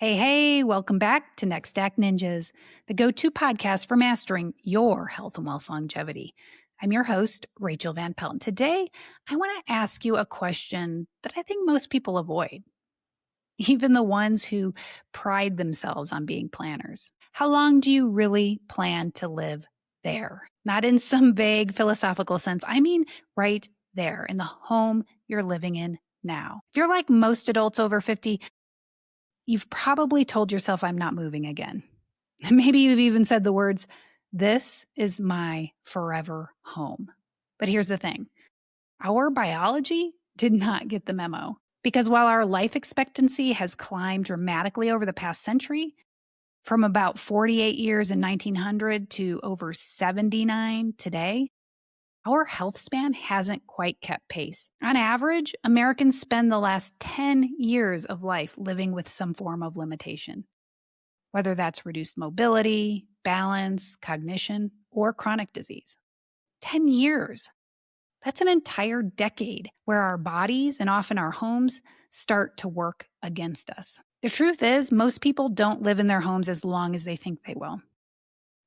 Hey, welcome back to Next Stack Ninjas, the go-to podcast for mastering your health and wealth longevity. I'm your host, Rachael Van Pelt. And today, I want to ask you a question that I think most people avoid, even the ones who pride themselves on being planners. How long do you really plan to live there? Not in some vague philosophical sense. I mean, right there in the home you're living in now. If you're like most adults over 50, you've probably told yourself, I'm not moving again. Maybe you've even said the words, this is my forever home. But here's the thing. Our biology did not get the memo. Because while our life expectancy has climbed dramatically over the past century, from about 48 years in 1900 to over 79 today, our health span hasn't quite kept pace. On average, Americans spend the last 10 years of life living with some form of limitation, whether that's reduced mobility, balance, cognition, or chronic disease. 10 years. That's an entire decade where our bodies and often our homes start to work against us. The truth is, most people don't live in their homes as long as they think they will.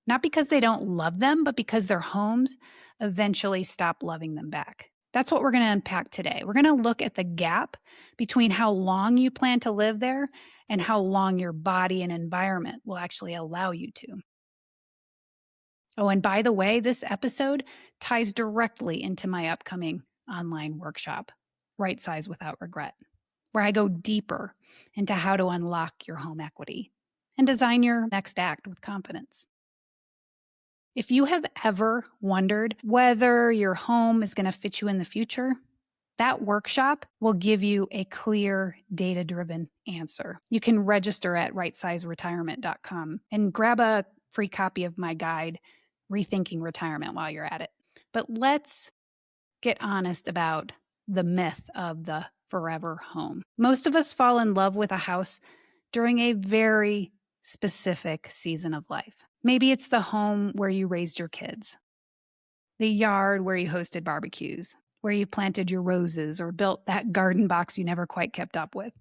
Not because they don't love them, but because their homes eventually stop loving them back. That's what we're going to unpack today. We're going to look at the gap between how long you plan to live there and how long your body and environment will actually allow you to. Oh, and by the way, this episode ties directly into my upcoming online workshop, Rightsize Without Regret, where I go deeper into how to unlock your home equity and design your next act with confidence. If you have ever wondered whether your home is going to fit you in the future, that workshop will give you a clear, data-driven answer. You can register at rightsizeretirement.com and grab a free copy of my guide, Rethinking Retirement, while you're at it. But let's get honest about the myth of the forever home. Most of us fall in love with a house during a very specific season of life. Maybe it's the home where you raised your kids, the yard where you hosted barbecues, where you planted your roses or built that garden box you never quite kept up with.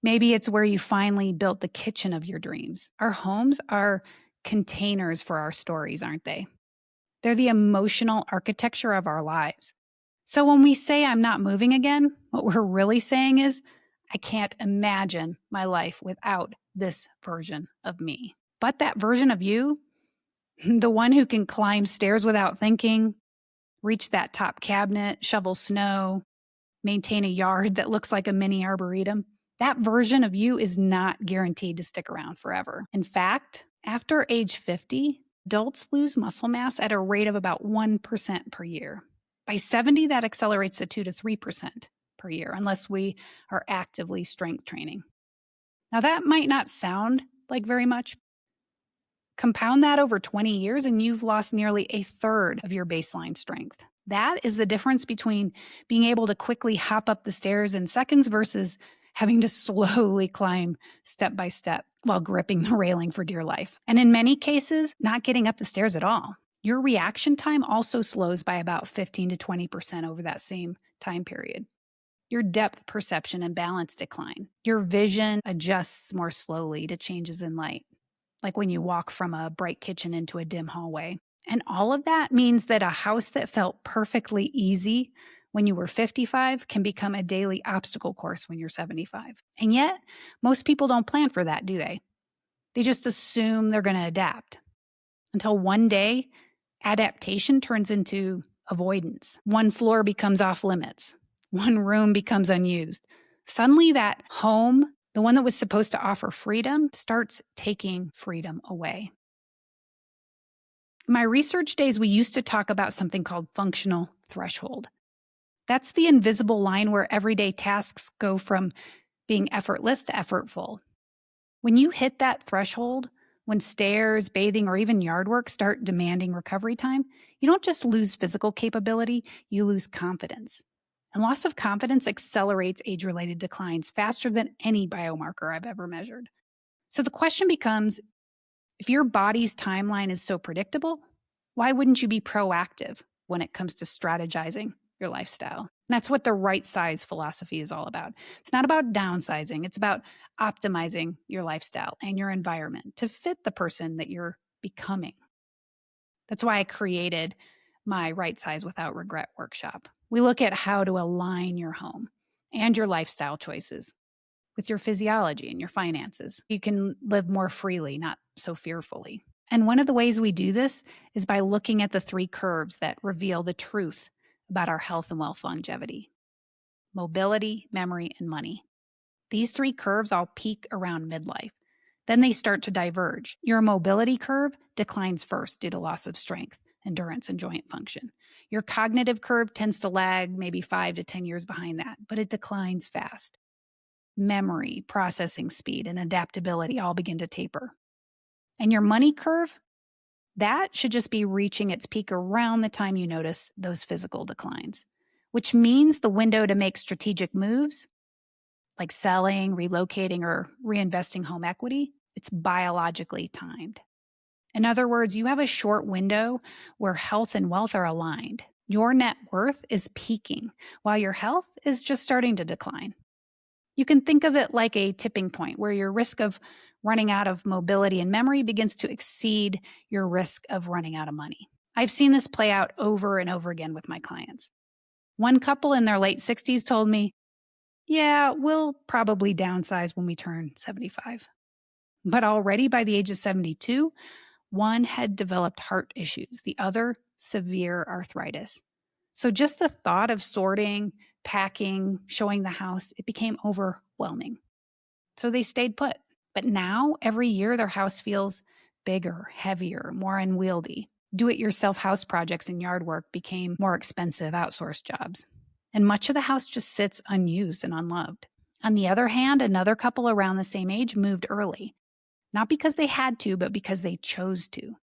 Maybe it's where you finally built the kitchen of your dreams. Our homes are containers for our stories, aren't they? They're the emotional architecture of our lives. So when we say I'm not moving again, what we're really saying is, I can't imagine my life without this version of me. But that version of you, the one who can climb stairs without thinking, reach that top cabinet, shovel snow, maintain a yard that looks like a mini arboretum, that version of you is not guaranteed to stick around forever. In fact, after age 50, adults lose muscle mass at a rate of about 1% per year. By 70, that accelerates to 2 to 3% per year, unless we are actively strength training. Now, that might not sound like very much. Compound that over 20 years, and you've lost nearly a third of your baseline strength. That is the difference between being able to quickly hop up the stairs in seconds versus having to slowly climb step by step while gripping the railing for dear life. And in many cases, not getting up the stairs at all. Your reaction time also slows by about 15 to 20% over that same time period. Your depth perception and balance decline. Your vision adjusts more slowly to changes in light, like when you walk from a bright kitchen into a dim hallway. And all of that means that a house that felt perfectly easy when you were 55 can become a daily obstacle course when you're 75. And yet, most people don't plan for that, do they? They just assume they're going to adapt until one day, adaptation turns into avoidance. One floor becomes off limits. One room becomes unused. Suddenly that home, the one that was supposed to offer freedom, starts taking freedom away. In my research days, we used to talk about something called functional threshold. That's the invisible line where everyday tasks go from being effortless to effortful. When you hit that threshold, when stairs, bathing, or even yard work start demanding recovery time, you don't just lose physical capability, you lose confidence. And loss of confidence accelerates age-related declines faster than any biomarker I've ever measured. So the question becomes, if your body's timeline is so predictable, why wouldn't you be proactive when it comes to strategizing your lifestyle? That's what the right size philosophy is all about. It's not about downsizing, it's about optimizing your lifestyle and your environment to fit the person that you're becoming. That's why I created my Right Size Without Regret workshop. We look at how to align your home and your lifestyle choices with your physiology and your finances. You can live more freely, not so fearfully. And one of the ways we do this is by looking at the three curves that reveal the truth about our health and wealth longevity: mobility, memory, and money. These three curves all peak around midlife. Then they start to diverge. Your mobility curve declines first due to loss of strength, endurance, and joint function. Your cognitive curve tends to lag maybe 5 to 10 years behind that, but it declines fast. Memory, processing speed, and adaptability all begin to taper. And your money curve, that should just be reaching its peak around the time you notice those physical declines, which means the window to make strategic moves like selling, relocating, or reinvesting home equity, it's biologically timed. In other words, you have a short window where health and wealth are aligned. Your net worth is peaking while your health is just starting to decline. You can think of it like a tipping point where your risk of running out of mobility and memory begins to exceed your risk of running out of money. I've seen this play out over and over again with my clients. One couple in their late 60s told me, "Yeah, we'll probably downsize when we turn 75." But already by the age of 72, one had developed heart issues, the other severe arthritis. So just the thought of sorting, packing, showing the house, it became overwhelming. So they stayed put. But now, every year, their house feels bigger, heavier, more unwieldy. Do-it-yourself house projects and yard work became more expensive outsourced jobs. And much of the house just sits unused and unloved. On the other hand, another couple around the same age moved early, not because they had to, but because they chose to.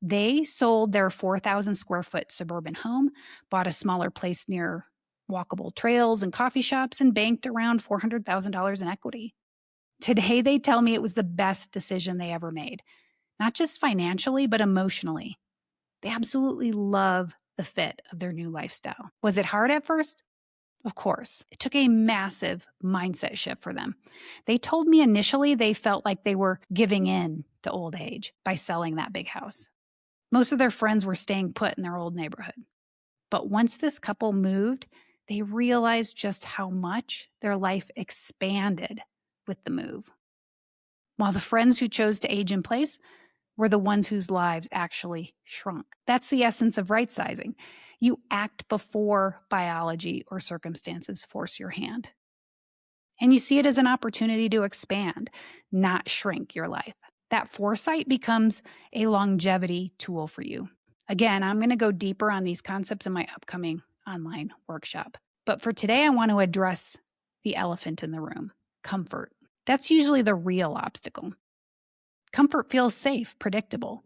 They sold their 4,000 square foot suburban home, bought a smaller place near walkable trails and coffee shops, and banked around $400,000 in equity. Today, they tell me it was the best decision they ever made, not just financially, but emotionally. They absolutely love the fit of their new lifestyle. Was it hard at first? Of course. It took a massive mindset shift for them. They told me initially they felt like they were giving in to old age by selling that big house. Most of their friends were staying put in their old neighborhood. But once this couple moved, they realized just how much their life expanded with the move. While the friends who chose to age in place were the ones whose lives actually shrunk. That's the essence of rightsizing. You act before biology or circumstances force your hand. And you see it as an opportunity to expand, not shrink your life. That foresight becomes a longevity tool for you. Again, I'm going to go deeper on these concepts in my upcoming online workshop. But for today, I want to address the elephant in the room: comfort. That's usually the real obstacle. Comfort feels safe, predictable.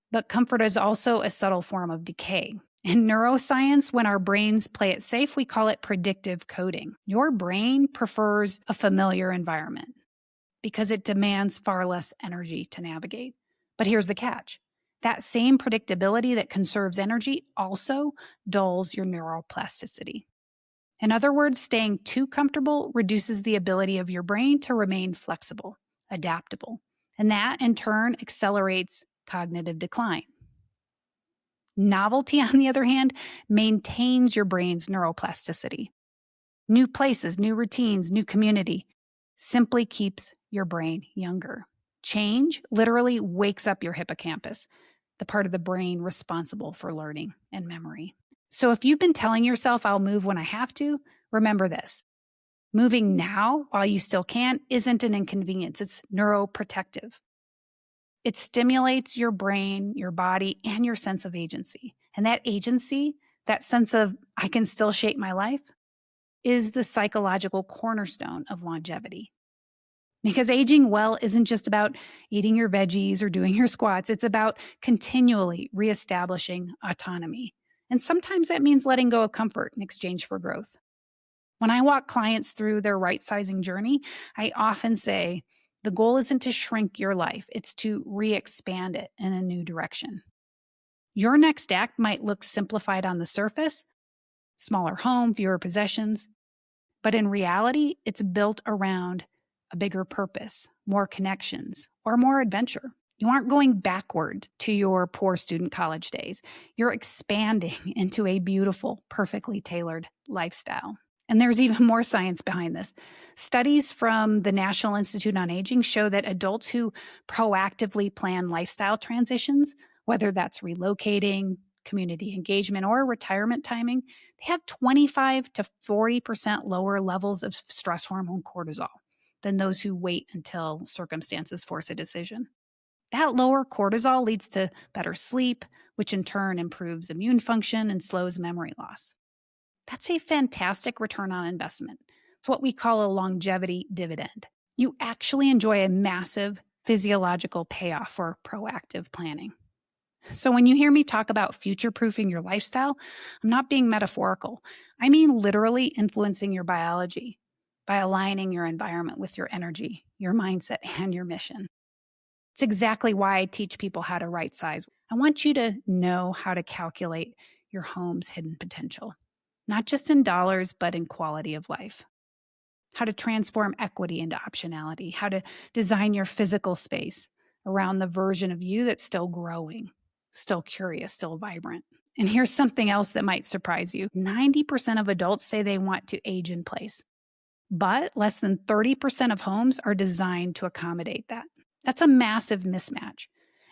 But comfort is also a subtle form of decay. In neuroscience, when our brains play it safe, we call it predictive coding. Your brain prefers a familiar environment because it demands far less energy to navigate. But here's the catch: that same predictability that conserves energy also dulls your neuroplasticity. In other words, staying too comfortable reduces the ability of your brain to remain flexible, adaptable, and that in turn accelerates cognitive decline. Novelty, on the other hand, maintains your brain's neuroplasticity. New places, new routines, new community simply keeps your brain younger. Change literally wakes up your hippocampus, the part of the brain responsible for learning and memory. So if you've been telling yourself, "I'll move when I have to," remember this: moving now while you still can isn't an inconvenience. It's neuroprotective. It stimulates your brain, your body, and your sense of agency. And that agency, that sense of "I can still shape my life," is the psychological cornerstone of longevity. Because aging well isn't just about eating your veggies or doing your squats. It's about continually reestablishing autonomy. And sometimes that means letting go of comfort in exchange for growth. When I walk clients through their right-sizing journey, I often say, the goal isn't to shrink your life, it's to re-expand it in a new direction. Your next act might look simplified on the surface, smaller home, fewer possessions. But in reality, it's built around a bigger purpose, more connections, or more adventure. You aren't going backward to your poor student college days. You're expanding into a beautiful, perfectly tailored lifestyle. And there's even more science behind this. Studies from the National Institute on Aging show that adults who proactively plan lifestyle transitions, whether that's relocating, community engagement, or retirement timing, they have 25 to 40% lower levels of stress hormone cortisol than those who wait until circumstances force a decision. That lower cortisol leads to better sleep, which in turn improves immune function and slows memory loss. That's a fantastic return on investment. It's what we call a longevity dividend. You actually enjoy a massive physiological payoff for proactive planning. So, when you hear me talk about future proofing your lifestyle, I'm not being metaphorical. I mean literally influencing your biology by aligning your environment with your energy, your mindset, and your mission. It's exactly why I teach people how to right size. I want you to know how to calculate your home's hidden potential, not just in dollars, but in quality of life. How to transform equity into optionality, how to design your physical space around the version of you that's still growing, still curious, still vibrant. And here's something else that might surprise you. 90% of adults say they want to age in place, but less than 30% of homes are designed to accommodate that. That's a massive mismatch.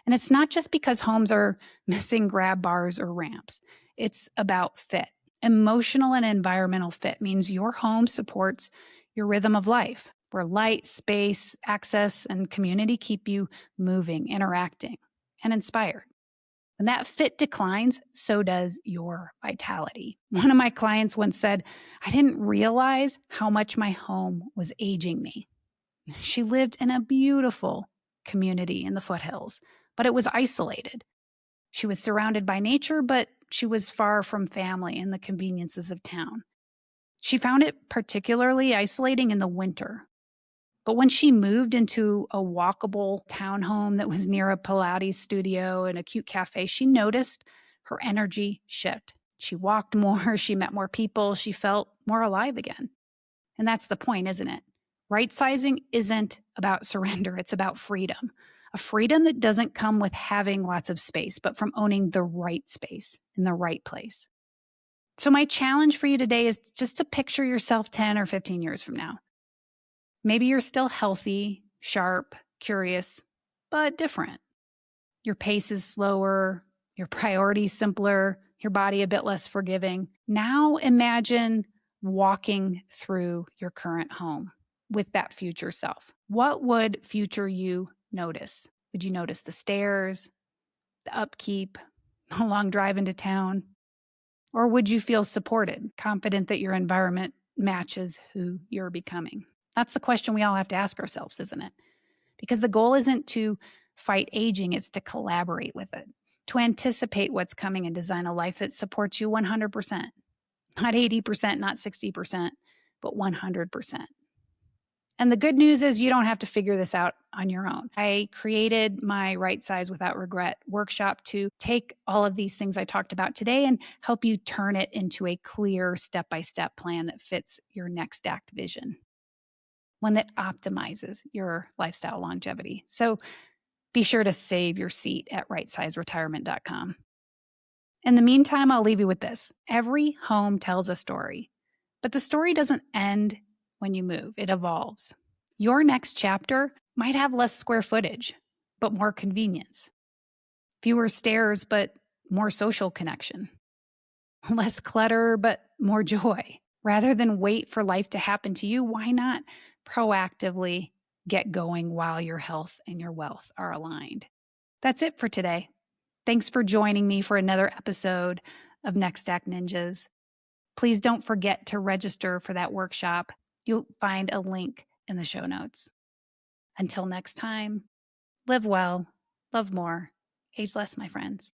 And it's not just because homes are missing grab bars or ramps. It's about fit. Emotional and environmental fit means your home supports your rhythm of life, where light, space, access, and community keep you moving, interacting, and inspired. When that fit declines, so does your vitality. One of my clients once said, I didn't realize how much my home was aging me. She lived in a beautiful community in the foothills, but it was isolated. She was surrounded by nature, but she was far from family and the conveniences of town. She found it particularly isolating in the winter. But when she moved into a walkable townhome that was near a Pilates studio and a cute cafe, she noticed her energy shift. She walked more, she met more people, she felt more alive again. And that's the point, isn't it? Right-sizing isn't about surrender, it's about freedom. A freedom that doesn't come with having lots of space, but from owning the right space in the right place. So my challenge for you today is just to picture yourself 10 or 15 years from now. Maybe you're still healthy, sharp, curious, but different. Your pace is slower, your priorities simpler, your body a bit less forgiving. Now imagine walking through your current home with that future self. What would future you notice? Would you notice the stairs, the upkeep, the long drive into town? Or would you feel supported, confident that your environment matches who you're becoming? That's the question we all have to ask ourselves, isn't it? Because the goal isn't to fight aging, it's to collaborate with it, to anticipate what's coming and design a life that supports you 100%, not 80%, not 60%, but 100%. And the good news is you don't have to figure this out on your own. I created my Right Size Without Regret workshop to take all of these things I talked about today and help you turn it into a clear step-by-step plan that fits your next act vision, one that optimizes your lifestyle longevity. So be sure to save your seat at rightsizeretirement.com. In the meantime, I'll leave you with this. Every home tells a story, but the story doesn't end when you move, it evolves. Your next chapter might have less square footage, but more convenience, fewer stairs, but more social connection, less clutter, but more joy. Rather than wait for life to happen to you, why not proactively get going while your health and your wealth are aligned? That's it for today. Thanks for joining me for another episode of Next Act Ninjas. Please don't forget to register for that workshop. You'll find a link in the show notes. Until next time, live well, love more, age less, my friends.